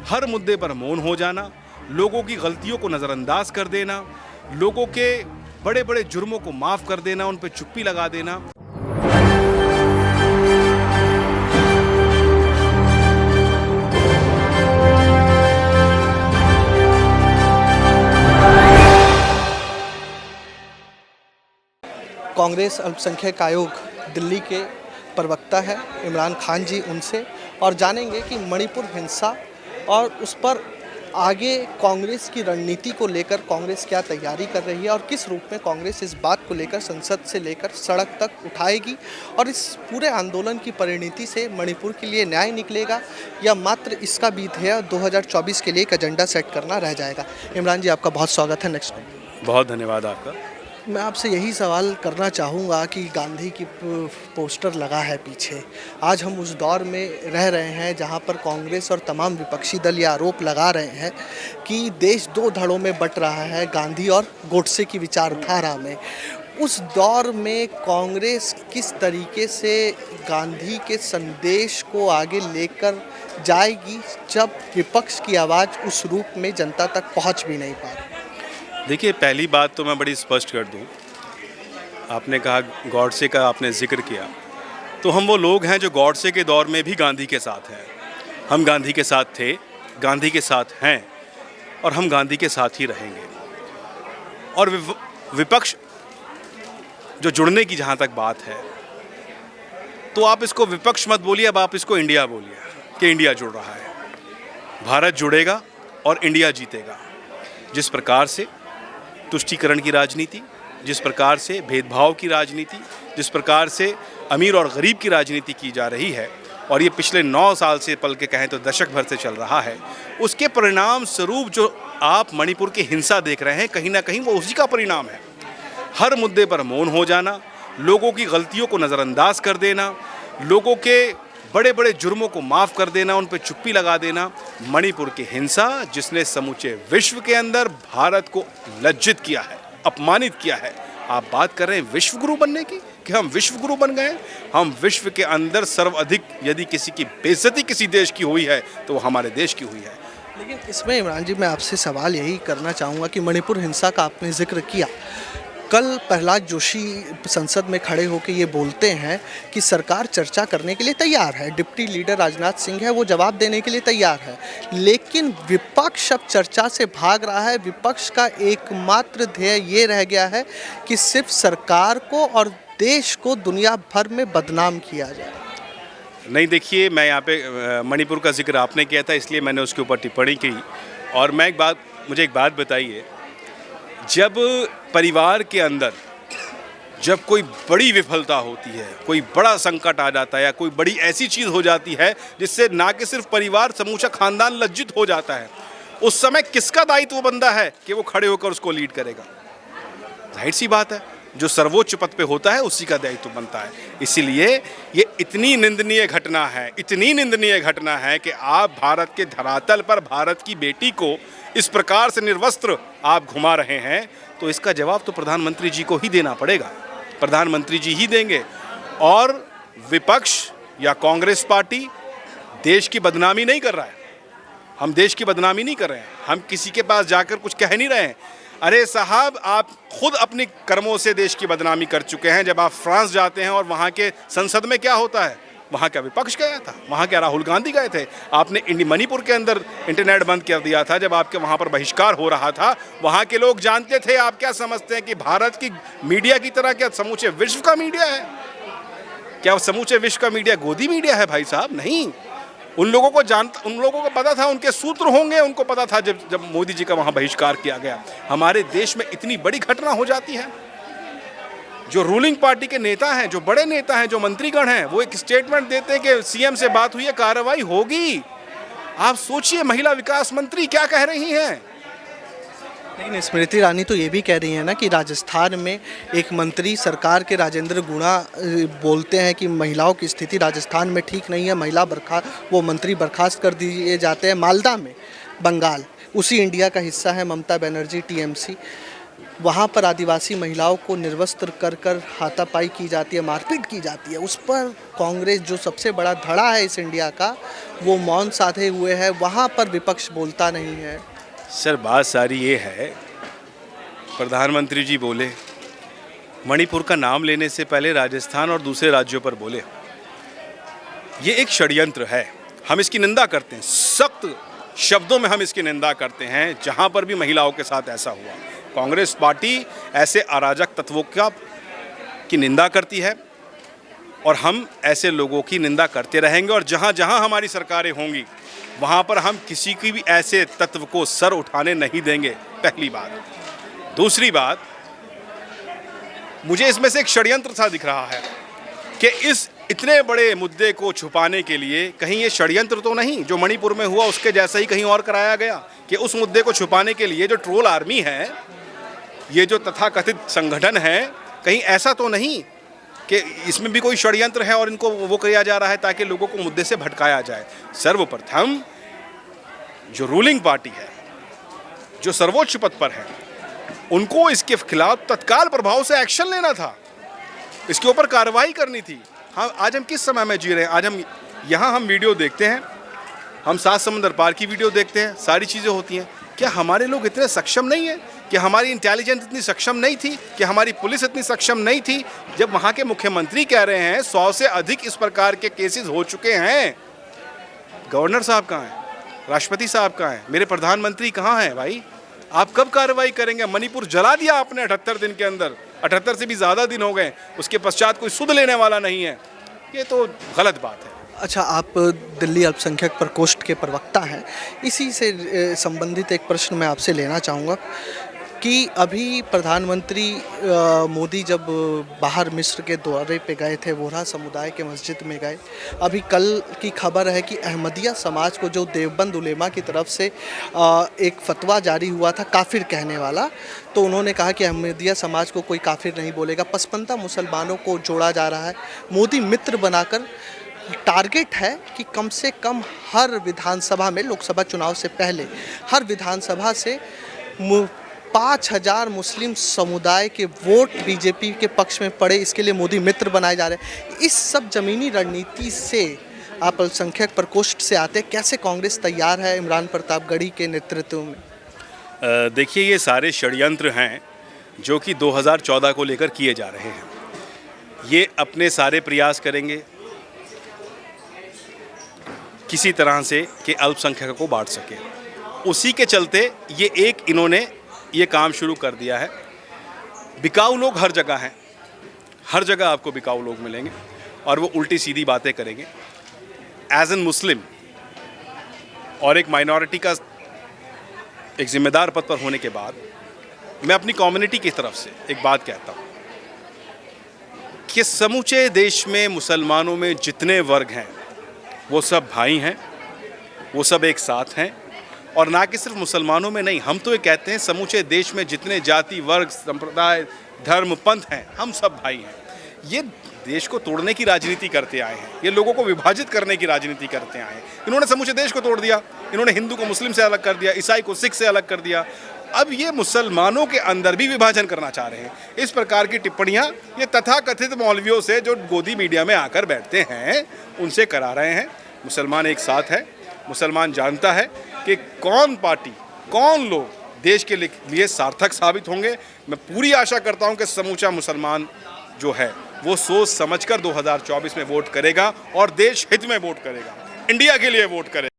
हर मुद्दे पर मौन हो जाना, लोगों की गलतियों को नज़रअंदाज कर देना, लोगों के बड़े बड़े जुर्मों को माफ़ कर देना, उन पर चुप्पी लगा देना। कांग्रेस अल्पसंख्यक आयोग दिल्ली के प्रवक्ता है इमरान खान जी, उनसे और जानेंगे कि मणिपुर हिंसा और उस पर आगे कांग्रेस की रणनीति को लेकर कांग्रेस क्या तैयारी कर रही है और किस रूप में कांग्रेस इस बात को लेकर संसद से लेकर सड़क तक उठाएगी और इस पूरे आंदोलन की परिणति से मणिपुर के लिए न्याय निकलेगा या मात्र इसका भी ध्येय 2024 के लिए एक एजेंडा सेट करना रह जाएगा। इमरान जी, आपका बहुत स्वागत है नेक्स्ट टाइम। बहुत धन्यवाद आपका। मैं आपसे यही सवाल करना चाहूँगा कि गांधी की पोस्टर लगा है पीछे। आज हम उस दौर में रह रहे हैं जहां पर कांग्रेस और तमाम विपक्षी दल ये आरोप लगा रहे हैं कि देश दो धड़ों में बंट रहा है, गांधी और गोडसे की विचारधारा में। उस दौर में कांग्रेस किस तरीके से गांधी के संदेश को आगे लेकर जाएगी जब विपक्ष की आवाज़ उस रूप में जनता तक पहुँच भी नहीं पा रही? देखिए, पहली बात तो मैं बड़ी स्पष्ट कर दूं, आपने कहा गॉडसे का आपने जिक्र किया, तो हम वो लोग हैं जो गॉडसे के दौर में भी गांधी के साथ हैं। हम गांधी के साथ थे, गांधी के साथ हैं और हम गांधी के साथ ही रहेंगे। और विपक्ष जो जुड़ने की जहाँ तक बात है, तो आप इसको विपक्ष मत बोलिए, अब आप इसको इंडिया बोलिए कि इंडिया जुड़ रहा है। भारत जुड़ेगा और इंडिया जीतेगा। जिस प्रकार से तुष्टीकरण की राजनीति, जिस प्रकार से भेदभाव की राजनीति, जिस प्रकार से अमीर और गरीब की राजनीति की जा रही है और ये पिछले 9 साल से पल के कहें तो दशक भर से चल रहा है, उसके परिणाम स्वरूप जो आप मणिपुर की हिंसा देख रहे हैं, कहीं ना कहीं वो उसी का परिणाम है। हर मुद्दे पर मौन हो जाना, लोगों की गलतियों को नज़रअंदाज कर देना, लोगों के बड़े बड़े जुर्मों को माफ़ कर देना, उन पर चुप्पी लगा देना। मणिपुर की हिंसा जिसने समूचे विश्व के अंदर भारत को लज्जित किया है, अपमानित किया है। आप बात कर रहे हैं विश्व गुरु बनने की कि हम विश्व गुरु बन गए। हम विश्व के अंदर सर्वाधिक यदि किसी की बेइज्जती किसी देश की हुई है तो वो हमारे देश की हुई है। लेकिन इसमें इमरान जी, मैं आपसे सवाल यही करना चाहूँगा कि मणिपुर हिंसा का आपने जिक्र किया। कल प्रहलाद जोशी संसद में खड़े होकर ये बोलते हैं कि सरकार चर्चा करने के लिए तैयार है, डिप्टी लीडर राजनाथ सिंह है वो जवाब देने के लिए तैयार है, लेकिन विपक्ष अब चर्चा से भाग रहा है। विपक्ष का एकमात्र ध्येय ये रह गया है कि सिर्फ सरकार को और देश को दुनिया भर में बदनाम किया जाए। नहीं, देखिए, मैं यहाँ पे मणिपुर का जिक्र आपने किया था इसलिए मैंने उसके ऊपर टिप्पणी की। और मुझे एक बात बताइए, जब परिवार के अंदर जब कोई बड़ी विफलता होती है, कोई बड़ा संकट आ जाता है या कोई बड़ी ऐसी चीज़ हो जाती है जिससे ना कि सिर्फ परिवार, समूचा खानदान लज्जित हो जाता है, उस समय किसका दायित्व बनता है कि वो खड़े होकर उसको लीड करेगा? जाहिर सी बात है, जो सर्वोच्च पद पे होता है उसी का दायित्व बनता है। इसीलिए ये इतनी निंदनीय घटना है, इतनी निंदनीय घटना है कि आप भारत के धरातल पर भारत की बेटी को इस प्रकार से निर्वस्त्र आप घुमा रहे हैं, तो इसका जवाब तो प्रधानमंत्री जी को ही देना पड़ेगा। प्रधानमंत्री जी ही देंगे। और विपक्ष या कांग्रेस पार्टी देश की बदनामी नहीं कर रहा है। हम देश की बदनामी नहीं कर रहे हैं, हम किसी के पास जाकर कुछ कह नहीं रहे हैं। अरे साहब, आप खुद अपनी कर्मों से देश की बदनामी कर चुके हैं। जब आप फ्रांस जाते हैं और वहाँ के संसद में क्या होता है, वहाँ क्या विपक्ष गया था, वहाँ क्या राहुल गांधी गए थे? आपने मणिपुर के अंदर इंटरनेट बंद कर दिया था जब आपके वहाँ पर बहिष्कार हो रहा था। वहाँ के लोग जानते थे। आप क्या समझते हैं कि भारत की मीडिया की तरह क्या समूचे विश्व का मीडिया है? क्या समूचे विश्व का मीडिया गोदी मीडिया है? भाई साहब, नहीं। उन लोगों को पता था, उनके सूत्र होंगे, उनको पता था जब मोदी जी का वहाँ बहिष्कार किया गया। हमारे देश में इतनी बड़ी घटना हो जाती है। जो रूलिंग पार्टी के नेता हैं, जो बड़े नेता हैं, जो मंत्रीगण हैं, वो एक स्टेटमेंट देते हैं कि सीएम से बात हुई है, कार्रवाई होगी। आप सोचिए, महिला विकास मंत्री क्या कह रही हैं। लेकिन स्मृति ईरानी तो ये भी कह रही है ना कि राजस्थान में एक मंत्री सरकार के राजेंद्र गुणा बोलते हैं कि महिलाओं की स्थिति राजस्थान में ठीक नहीं है, वो मंत्री बर्खास्त कर दिए जाते हैं। मालदा में, बंगाल, उसी इंडिया का हिस्सा है ममता बनर्जी, टीएमसी। वहाँ पर आदिवासी महिलाओं को निर्वस्त्र कर कर हाथापाई की जाती है, मारपीट की जाती है। उस पर कांग्रेस जो सबसे बड़ा धड़ा है इस इंडिया का, वो मौन साधे हुए है, वहाँ पर विपक्ष बोलता नहीं है। सर बात सारी ये है, प्रधानमंत्री जी बोले, मणिपुर का नाम लेने से पहले राजस्थान और दूसरे राज्यों पर बोले। ये एक षड्यंत्र है, हम इसकी निंदा करते हैं, सख्त शब्दों में हम इसकी निंदा करते हैं। जहां पर भी महिलाओं के साथ ऐसा हुआ, कांग्रेस पार्टी ऐसे अराजक तत्वों की निंदा करती है और हम ऐसे लोगों की निंदा करते रहेंगे। और जहां जहां हमारी सरकारें होंगी वहां पर हम किसी की भी ऐसे तत्व को सर उठाने नहीं देंगे, पहली बात। दूसरी बात, मुझे इसमें से एक षड्यंत्र सा दिख रहा है कि इस इतने बड़े मुद्दे को छुपाने के लिए कहीं ये षड्यंत्र तो नहीं जो मणिपुर में हुआ उसके जैसा ही कहीं और कराया गया, कि उस मुद्दे को छुपाने के लिए जो ट्रोल आर्मी है, ये जो तथाकथित संगठन है, कहीं ऐसा तो नहीं कि इसमें भी कोई षड्यंत्र है और इनको वो किया जा रहा है ताकि लोगों को मुद्दे से भटकाया जाए। सर्वप्रथम जो रूलिंग पार्टी है, जो सर्वोच्च पद पर है, उनको इसके खिलाफ तत्काल प्रभाव से एक्शन लेना था, इसके ऊपर कार्रवाई करनी थी। हाँ, आज हम किस समय में जी रहे हैं? आज हम यहाँ हम वीडियो देखते हैं, हम सात समंदर पार की वीडियो देखते हैं, सारी चीज़ें होती हैं। क्या हमारे लोग इतने सक्षम नहीं हैं? कि हमारी इंटेलिजेंस इतनी सक्षम नहीं थी? कि हमारी पुलिस इतनी सक्षम नहीं थी? जब वहाँ के मुख्यमंत्री कह रहे हैं 100 से अधिक इस प्रकार के केसेस हो चुके हैं, गवर्नर साहब कहाँ हैं? राष्ट्रपति साहब कहाँ हैं? मेरे प्रधानमंत्री कहाँ हैं? भाई आप कब कार्रवाई करेंगे? मणिपुर जला दिया आपने 78 दिन के अंदर, 78 से भी ज़्यादा दिन हो गए, उसके पश्चात कोई सुध लेने वाला नहीं है। ये तो गलत बात है। अच्छा, आप दिल्ली अल्पसंख्यक प्रकोष्ठ के प्रवक्ता हैं, इसी से संबंधित एक प्रश्न मैं आपसे लेना चाहूँगा कि अभी प्रधानमंत्री मोदी जब बाहर मिस्र के दौरे पे गए थे, वोहरा समुदाय के मस्जिद में गए। अभी कल की खबर है कि अहमदिया समाज को जो देवबंद उलेमा की तरफ से एक फतवा जारी हुआ था काफिर कहने वाला, तो उन्होंने कहा कि अहमदिया समाज को कोई काफिर नहीं बोलेगा। पसपंथा मुसलमानों को जोड़ा जा रहा है, मोदी मित्र बनाकर। टारगेट है कि कम से कम हर विधानसभा में, लोकसभा चुनाव से पहले हर विधानसभा से 5000 मुस्लिम समुदाय के वोट बीजेपी के पक्ष में पड़े, इसके लिए मोदी मित्र बनाए जा रहे हैं। इस सब जमीनी रणनीति से आप अल्पसंख्यक प्रकोष्ठ से आते, कैसे कांग्रेस तैयार है इमरान प्रतापगढ़ी के नेतृत्व में? देखिए, ये सारे षड्यंत्र हैं जो कि 2014 को लेकर किए जा रहे हैं। ये अपने सारे प्रयास करेंगे किसी तरह से कि अल्पसंख्यकों को बांट सके। उसी के चलते इन्होंने ये काम शुरू कर दिया है। बिकाऊ लोग हर जगह हैं, हर जगह आपको बिकाऊ लोग मिलेंगे और वो उल्टी सीधी बातें करेंगे। एज एन मुस्लिम और एक माइनॉरिटी का एक जिम्मेदार पद पर होने के बाद मैं अपनी कम्युनिटी की तरफ से एक बात कहता हूँ कि समूचे देश में मुसलमानों में जितने वर्ग हैं वो सब भाई हैं, वो सब एक साथ हैं। और ना कि सिर्फ मुसलमानों में नहीं, हम तो ये कहते हैं समूचे देश में जितने जाति, वर्ग, संप्रदाय, धर्म, पंथ हैं, हम सब भाई हैं। ये देश को तोड़ने की राजनीति करते आए हैं, ये लोगों को विभाजित करने की राजनीति करते आए हैं। इन्होंने समूचे देश को तोड़ दिया, इन्होंने हिंदू को मुस्लिम से अलग कर दिया, ईसाई को सिख से अलग कर दिया। अब ये मुसलमानों के अंदर भी विभाजन करना चाह रहे हैं। इस प्रकार की टिप्पणियाँ ये तथाकथित मौलवियों से जो गोदी मीडिया में आकर बैठते हैं उनसे करा रहे हैं। मुसलमान एक साथ है, मुसलमान जानता है कि कौन पार्टी, कौन लोग देश के लिए सार्थक साबित होंगे। मैं पूरी आशा करता हूं कि समूचा मुसलमान जो है वो सोच समझकर 2024 में वोट करेगा और देश हित में वोट करेगा, इंडिया के लिए वोट करेगा।